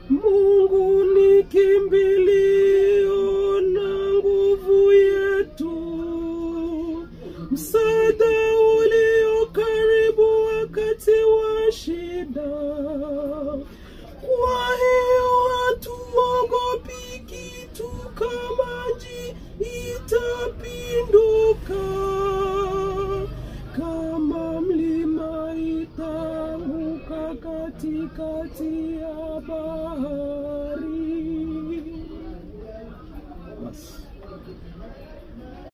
Mungu ni kimbilio na nguvu yetu, msaada ulio karibu wakati wa shida. Kwa hiyo hatuogopi kitu kama nchi itapinduka, kama mlima itaanguka katikati ya bahari.